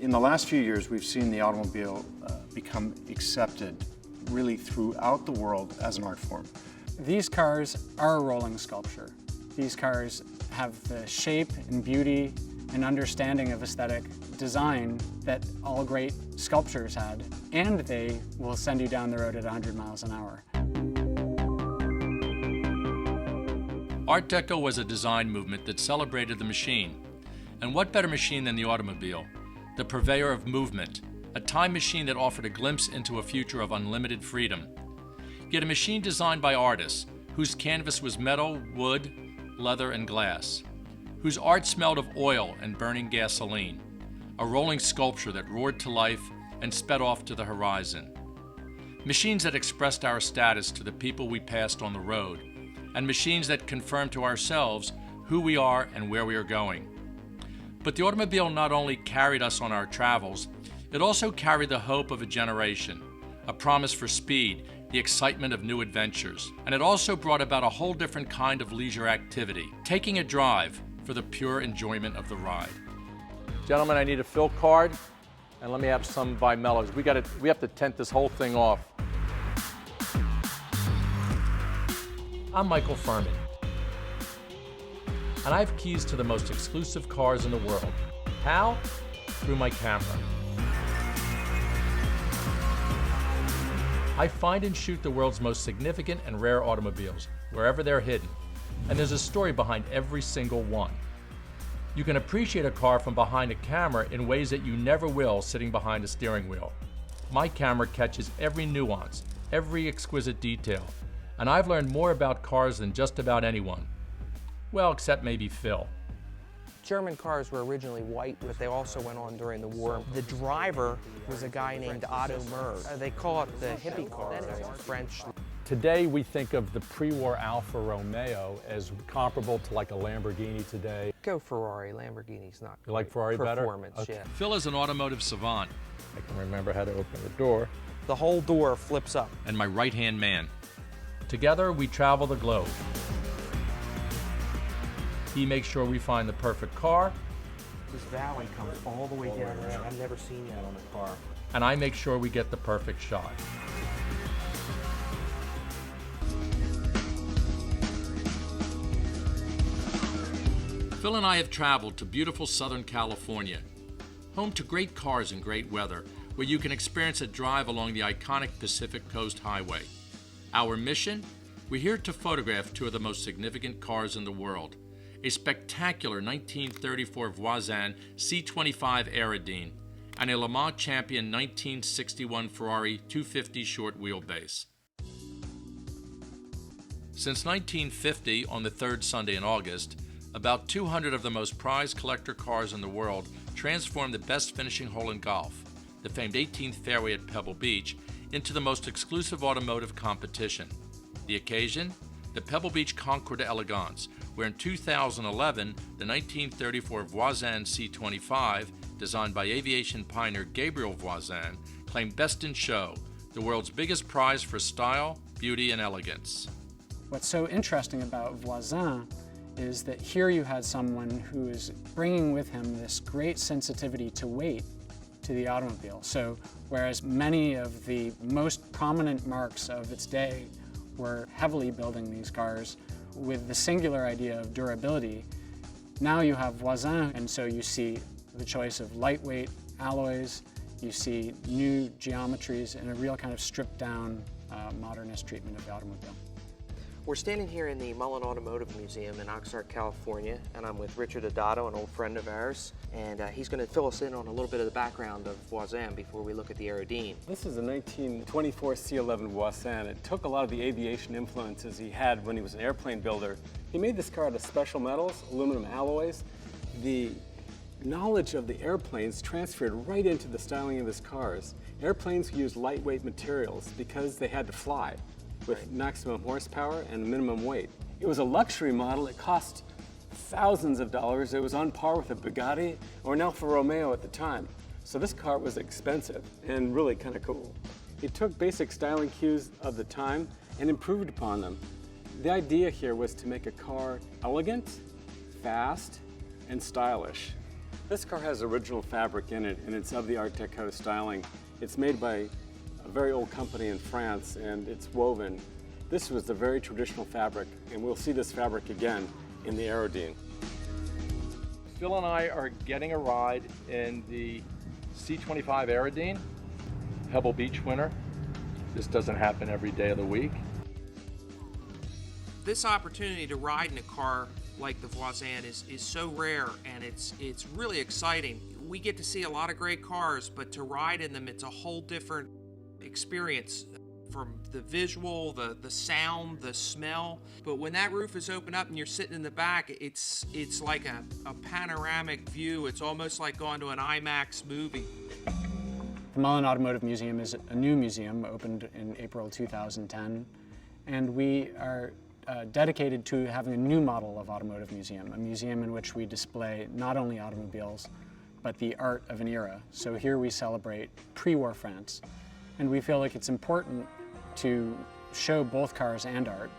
In the last few years, we've seen the automobile become accepted really throughout the world as an art form. These cars are a rolling sculpture. These cars have the shape and beauty and understanding of aesthetic design that all great sculptures had, and they will send you down the road at 100 miles an hour. Art Deco was a design movement that celebrated the machine. And what better machine than the automobile? The purveyor of movement, a time machine that offered a glimpse into a future of unlimited freedom. Yet a machine designed by artists, whose canvas was metal, wood, leather, and glass, whose art smelled of oil and burning gasoline, a rolling sculpture that roared to life and sped off to the horizon. Machines that expressed our status to the people we passed on the road, and machines that confirmed to ourselves who we are and where we are going. But the automobile not only carried us on our travels, it also carried the hope of a generation, a promise for speed, the excitement of new adventures, and it also brought about a whole different kind of leisure activity, taking a drive for the pure enjoyment of the ride. Gentlemen, I need a fill card, and let me have some by Mellows. We have to tent this whole thing off. I'm Michael Furman, and I have keys to the most exclusive cars in the world. How? Through my camera. I find and shoot the world's most significant and rare automobiles, wherever they're hidden, and there's a story behind every single one. You can appreciate a car from behind a camera in ways that you never will sitting behind a steering wheel. My camera catches every nuance, every exquisite detail, and I've learned more about cars than just about anyone. Well, except maybe Phil. German cars were originally white, but they also went on during the war. The driver was a guy named Otto Merz. They call it the hippie car, French. Today we think of the pre-war Alfa Romeo as comparable to like a Lamborghini today. Go Ferrari, Lamborghini's not. You like Ferrari better? Performance, Okay. yeah. Phil is an automotive savant I can remember how to open the door. The whole door flips up. and my right-hand man. Together we travel the globe. He makes sure we find the perfect car, This valley comes all the way down there. I've never seen that on a car. and I make sure we get the perfect shot. Phil and I have traveled to beautiful Southern California, home to great cars and great weather, where you can experience a drive along the iconic Pacific Coast Highway. Our mission? We're here to photograph two of the most significant cars in the world. A spectacular 1934 Voisin C25 Aerodyne and a Le Mans champion 1961 Ferrari 250 short wheelbase. Since 1950, on the third Sunday in August, about 200 of the most prized collector cars in the world transformed the best finishing hole in golf, the famed 18th fairway at Pebble Beach, into the most exclusive automotive competition. The occasion? The Pebble Beach Concours d'Elegance, where in 2011, the 1934 Voisin C25, designed by aviation pioneer Gabriel Voisin, claimed Best in Show, the world's biggest prize for style, beauty, and elegance. What's so interesting about Voisin is that here you had someone who is bringing with him this great sensitivity to weight to the automobile. So whereas many of the most prominent marques of its day were heavily building these cars with the singular idea of durability, now you have Voisin, and so you see the choice of lightweight alloys, you see new geometries, and a real kind of stripped down modernist treatment of the automobile. We're standing here in the Mullen Automotive Museum in Oxnard, California, and I'm with Richard Adato, an old friend of ours, and he's going to fill us in on a little bit of the background of Voisin before we look at the Aerodyne. This is a 1924 C11 Voisin. It took a lot of the aviation influences he had when he was an airplane builder. He made this car out of special metals, aluminum alloys. The knowledge of the airplanes transferred right into the styling of his cars. Airplanes used lightweight materials because they had to fly with maximum horsepower and minimum weight. It was a luxury model. It cost thousands of dollars. It was on par with a Bugatti or an Alfa Romeo at the time. So this car was expensive and really kind of cool. He took basic styling cues of the time and improved upon them. The idea here was to make a car elegant, fast, and stylish. This car has original fabric in it, and it's of the Art Deco styling. It's made by a very old company in France, and it's woven. This was the very traditional fabric, and we'll see this fabric again in the Aerodine. Phil and I are getting a ride in the C25 Aerodine, Pebble Beach winner. This doesn't happen every day of the week. This opportunity to ride in a car like the Voisin is so rare, and it's really exciting. We get to see a lot of great cars, but to ride in them, it's a whole different experience, from the visual, the sound, the smell. But when that roof is open up and you're sitting in the back, it's like a panoramic view. It's almost like going to an IMAX movie. The Mullen Automotive Museum is a new museum, opened in April 2010, and we are dedicated to having a new model of automotive museum, a museum in which we display not only automobiles, but the art of an era. So here we celebrate pre-war France, and we feel like it's important to show both cars and art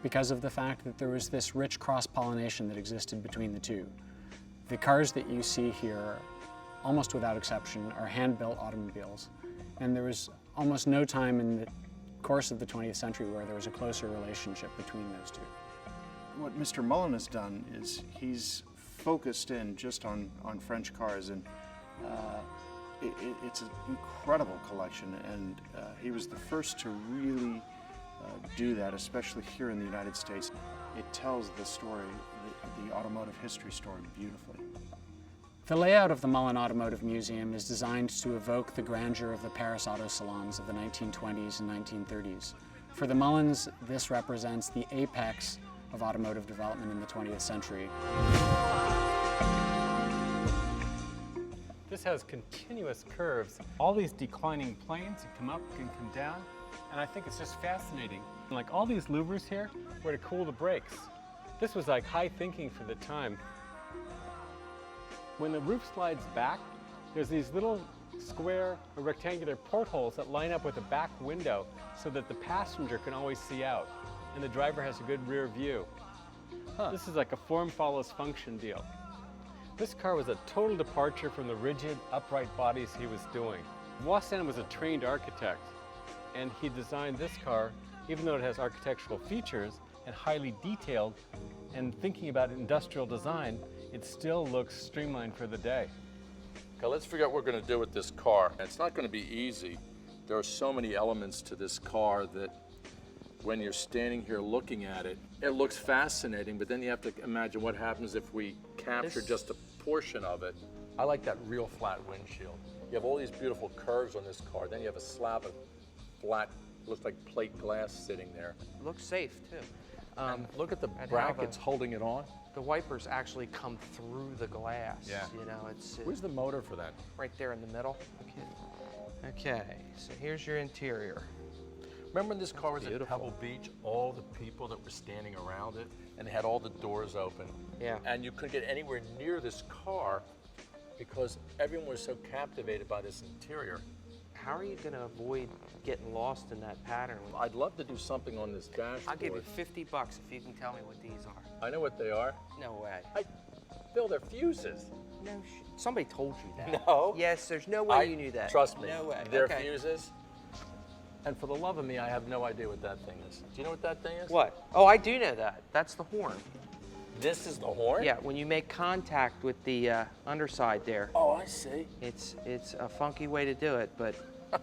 because of the fact that there was this rich cross-pollination that existed between the two. The cars that you see here, almost without exception, are hand-built automobiles, and there was almost no time in the course of the 20th century where there was a closer relationship between those two. What Mr. Mullen has done is he's focused in just on French cars, and it's an incredible collection, and he was the first to really do that, especially here in the United States. It tells the story, the automotive history story, beautifully. The layout of the Mullen Automotive Museum is designed to evoke the grandeur of the Paris auto salons of the 1920s and 1930s. For the Mullens, this represents the apex of automotive development in the 20th century. This has continuous curves, all these declining planes that come up and come down, and I think it's just fascinating. Like all these louvers here were to cool the brakes. This was like high thinking for the time. When the roof slides back, there's these little square or rectangular portholes that line up with a back window so that the passenger can always see out, and the driver has a good rear view. This is like a form follows function deal. This car was a total departure from the rigid, upright bodies he was doing. Voisin was a trained architect, and he designed this car, even though it has architectural features and highly detailed, and thinking about industrial design, it still looks streamlined for the day. Okay, let's figure out what we're going to do with this car. It's not going to be easy. There are so many elements to this car that when you're standing here looking at it, it looks fascinating, but then you have to imagine what happens if we capture just a portion of it. I like that real flat windshield. You have all these beautiful curves on this car, then you have a slab of flat, looks like plate glass sitting there. It looks safe too. And look at the and how brackets holding it on. The wipers actually come through the glass. Yeah. You know, it's Where's the motor for that? right there in the middle. Okay, so here's your interior. Remember when this car was at Beautiful. Pebble Beach, all the people that were standing around it, and they had all the doors open. Yeah. And you couldn't get anywhere near this car because everyone was so captivated by this interior. How are you going to avoid getting lost in that pattern? I'd love to do something on this dashboard. I'll give you $50 if you can tell me what these are. I know what they are. No way. Bill, they're fuses. No somebody told you that. No. Yes, there's no way you knew that. Trust me. No way. They're Okay. fuses. And for the love of me, I have no idea what that thing is. Do you know what that thing is? What? Oh, I do know that. That's the horn. This is the horn? Yeah, when you make contact with the underside there, Oh, I see. it's a funky way to do it, but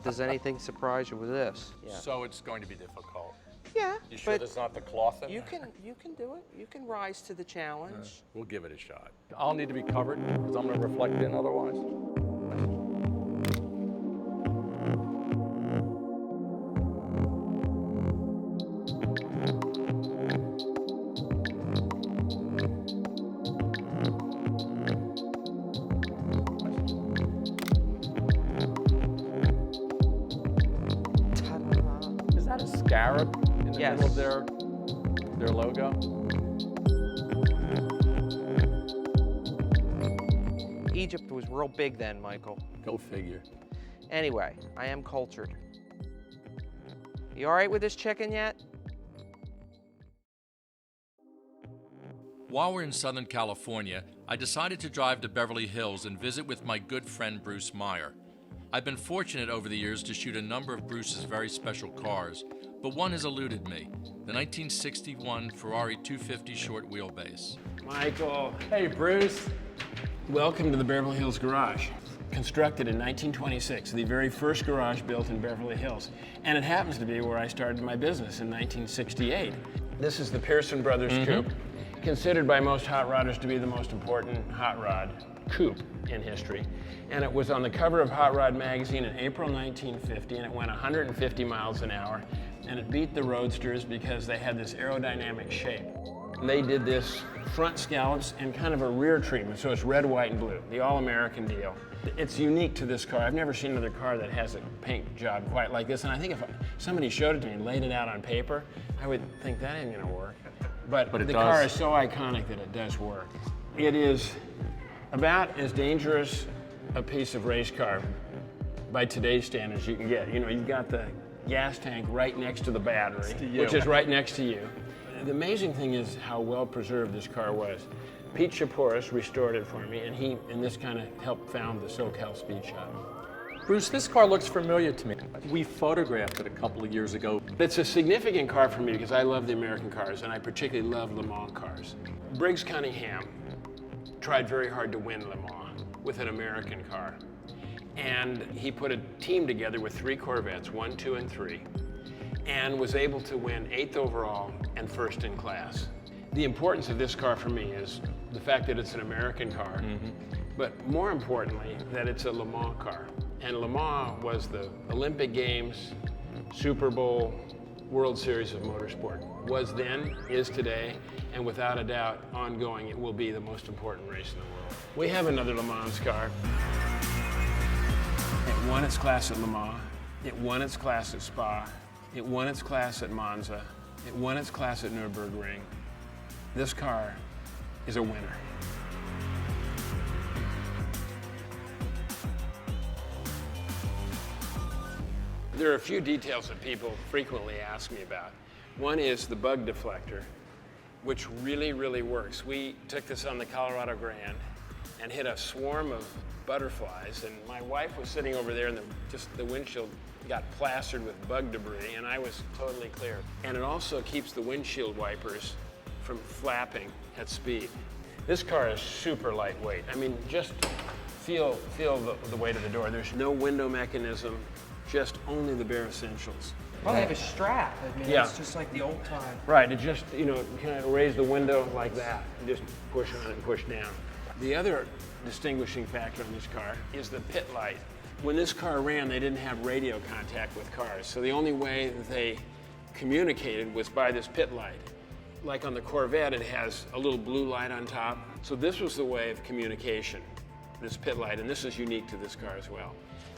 does anything surprise you with this? Yeah. So it's going to be difficult. Yeah, You sure but there's not the cloth in you there? can do it. You can rise to the challenge. We'll give it a shot. I'll need to be covered because I'm going to reflect in otherwise. Ta-da. Is that a scarab in the Yes. middle of their logo? Egypt was real big then, Michael. Go figure. Anyway, I am cultured. You all right with this chicken yet? While we're in Southern California, I decided to drive to Beverly Hills and visit with my good friend Bruce Meyer. I've been fortunate over the years to shoot a number of Bruce's very special cars, but one has eluded me, the 1961 Ferrari 250 short wheelbase. Michael, Hey, Bruce. welcome to the Beverly Hills Garage. Constructed in 1926, the very first garage built in Beverly Hills. And it happens to be where I started my business in 1968. This is the Pearson Brothers Coupe, considered by most hot rodders to be the most important hot rod coupe in history. And it was on the cover of Hot Rod magazine in April 1950, and it went 150 miles an hour. And it beat the Roadsters because they had this aerodynamic shape. They did this front scallops and kind of a rear treatment, so it's red, white, and blue, the all-American deal. It's unique to this car. I've never seen another car that has a paint job quite like this, and I think if somebody showed it to me and laid it out on paper, I would think that ain't gonna work. But it the does. car is so iconic that it does work. It is about as dangerous a piece of race car by today's standards you can get. You know, you've got the gas tank right next to the battery, which is right next to you. The amazing thing is how well preserved this car was. Pete Chaporis restored it for me, and this kind of helped found the SoCal Speed Shop. Bruce, this car looks familiar to me. We photographed it a couple of years ago. It's a significant car for me because I love the American cars, and I particularly love Le Mans cars. Briggs Cunningham tried very hard to win Le Mans with an American car. And he put a team together with 3 Corvettes, 1, 2, and 3, and was able to win 8th overall and 1st in class. The importance of this car for me is the fact that it's an American car, but more importantly, that it's a Le Mans car. And Le Mans was the Olympic Games, Super Bowl, World Series of Motorsport. Was then, is today, and without a doubt, ongoing, it will be the most important race in the world. We have another Le Mans car. It won its class at Le Mans. It won its class at Spa. It won its class at Monza. It won its class at Nürburgring. This car is a winner. There are a few details that people frequently ask me about. One is the bug deflector, which really, really works. We took this on the Colorado Grand and hit a swarm of butterflies, and my wife was sitting over there and the windshield got plastered with bug debris, and I was totally clear. And it also keeps the windshield wipers from flapping at speed. This car is super lightweight. I mean, just feel the weight of the door. There's no window mechanism, just only the bare essentials. Well, they have a strap. I mean, Yeah. it's just like the old time. Right, it just, kind of raise the window like that, and just push on it and push down. The other distinguishing factor on this car is the pit light. When this car ran, they didn't have radio contact with cars, so the only way that they communicated was by this pit light. Like on the Corvette, it has a little blue light on top. So this was the way of communication, this pit light, and this is unique to this car as well.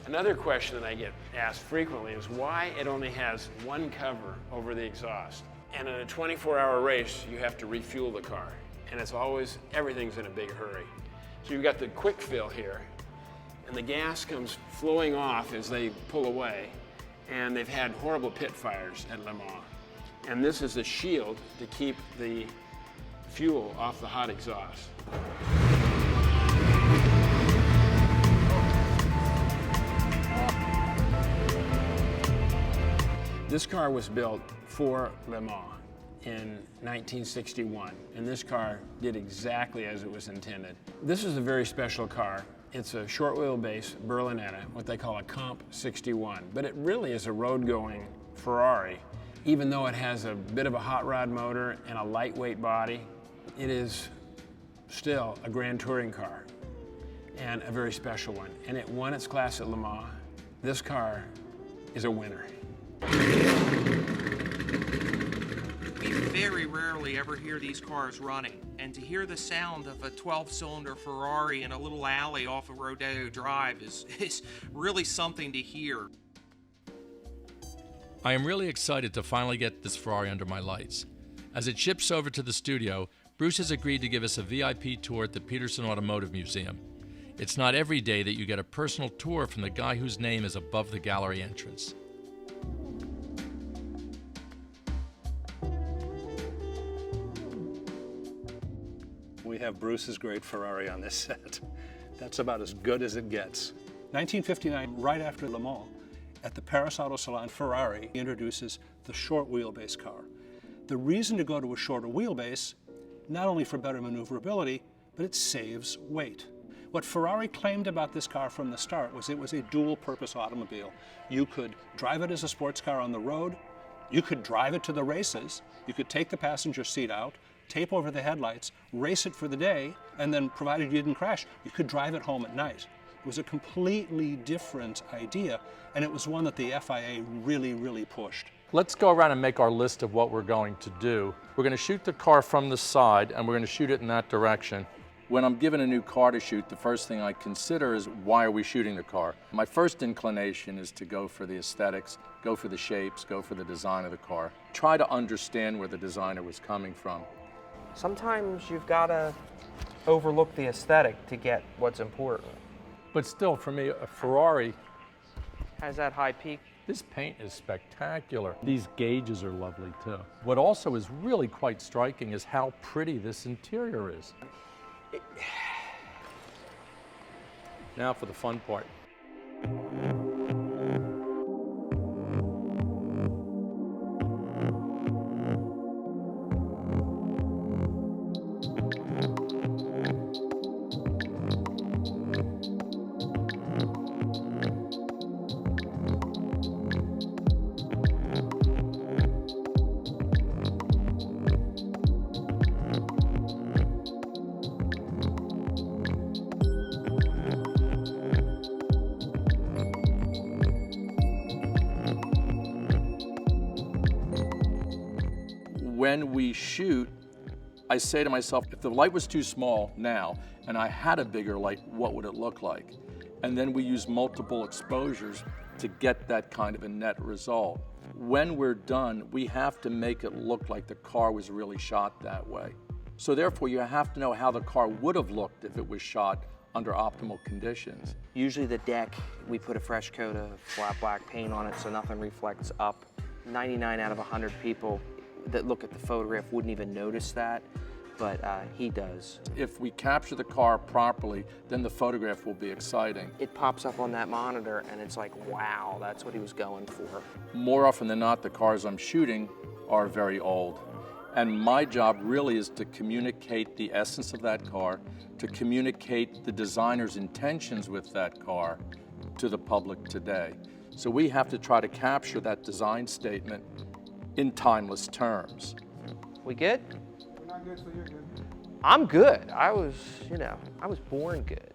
Another question that I get asked frequently is why it only has one cover over the exhaust. And in a 24-hour race, you have to refuel the car. And it's always, everything's in a big hurry. So you've got the quick fill here, and the gas comes flowing off as they pull away. And they've had horrible pit fires at Le Mans. And this is a shield to keep the fuel off the hot exhaust. This car was built for Le Mans in 1961, and this car did exactly as it was intended. This is a very special car. It's a short wheelbase Berlinetta, what they call a Comp 61, but it really is a road-going Ferrari. Even though it has a bit of a hot rod motor and a lightweight body, it is still a grand touring car and a very special one. And it won its class at Le Mans. This car is a winner. We very rarely ever hear these cars running, and to hear the sound of a 12-cylinder Ferrari in a little alley off of Rodeo Drive is really something to hear. I am really excited to finally get this Ferrari under my lights. As it ships over to the studio, Bruce has agreed to give us a VIP tour at the Peterson Automotive Museum. It's not every day that you get a personal tour from the guy whose name is above the gallery entrance. have Bruce's great Ferrari on this set. That's about as good as it gets. 1959, right after Le Mans, at the Paris Auto Salon, Ferrari introduces the short wheelbase car. The reason to go to a shorter wheelbase, not only for better maneuverability, but it saves weight. What Ferrari claimed about this car from the start was it was a dual-purpose automobile. You could drive it as a sports car on the road, you could drive it to the races, you could take the passenger seat out, tape over the headlights, race it for the day, and then, provided you didn't crash, you could drive it home at night. It was a completely different idea, and it was one that the FIA really pushed. Let's go around and make our list of what we're going to do. We're going to shoot the car from the side, and we're going to shoot it in that direction. When I'm given a new car to shoot, the first thing I consider is, why are we shooting the car? My first inclination is to go for the aesthetics, go for the shapes, go for the design of the car. Try to understand where the designer was coming from. Sometimes you've got to overlook the aesthetic to get what's important. But still, for me, a Ferrari, Has that high peak? this paint is spectacular. These gauges are lovely too. What also is really quite striking is how pretty this interior is. Now for the fun part. When we shoot, I say to myself, if the light was too small now and I had a bigger light, what would it look like? And then we use multiple exposures to get that kind of a net result. When we're done, we have to make it look like the car was really shot that way. So therefore, you have to know how the car would have looked if it was shot under optimal conditions. Usually the deck, we put a fresh coat of flat black paint on it so nothing reflects up. 99 out of 100 people that look at the photograph wouldn't even notice that, but he does. If we capture the car properly, then the photograph will be exciting. It pops up on that monitor and it's like, wow, that's what he was going for. More often than not, the cars I'm shooting are very old. And my job really is to communicate the essence of that car, to communicate the designer's intentions with that car to the public today. So we have to try to capture that design statement in timeless terms. We good? We're not good, so you're good. I'm good. I was born good.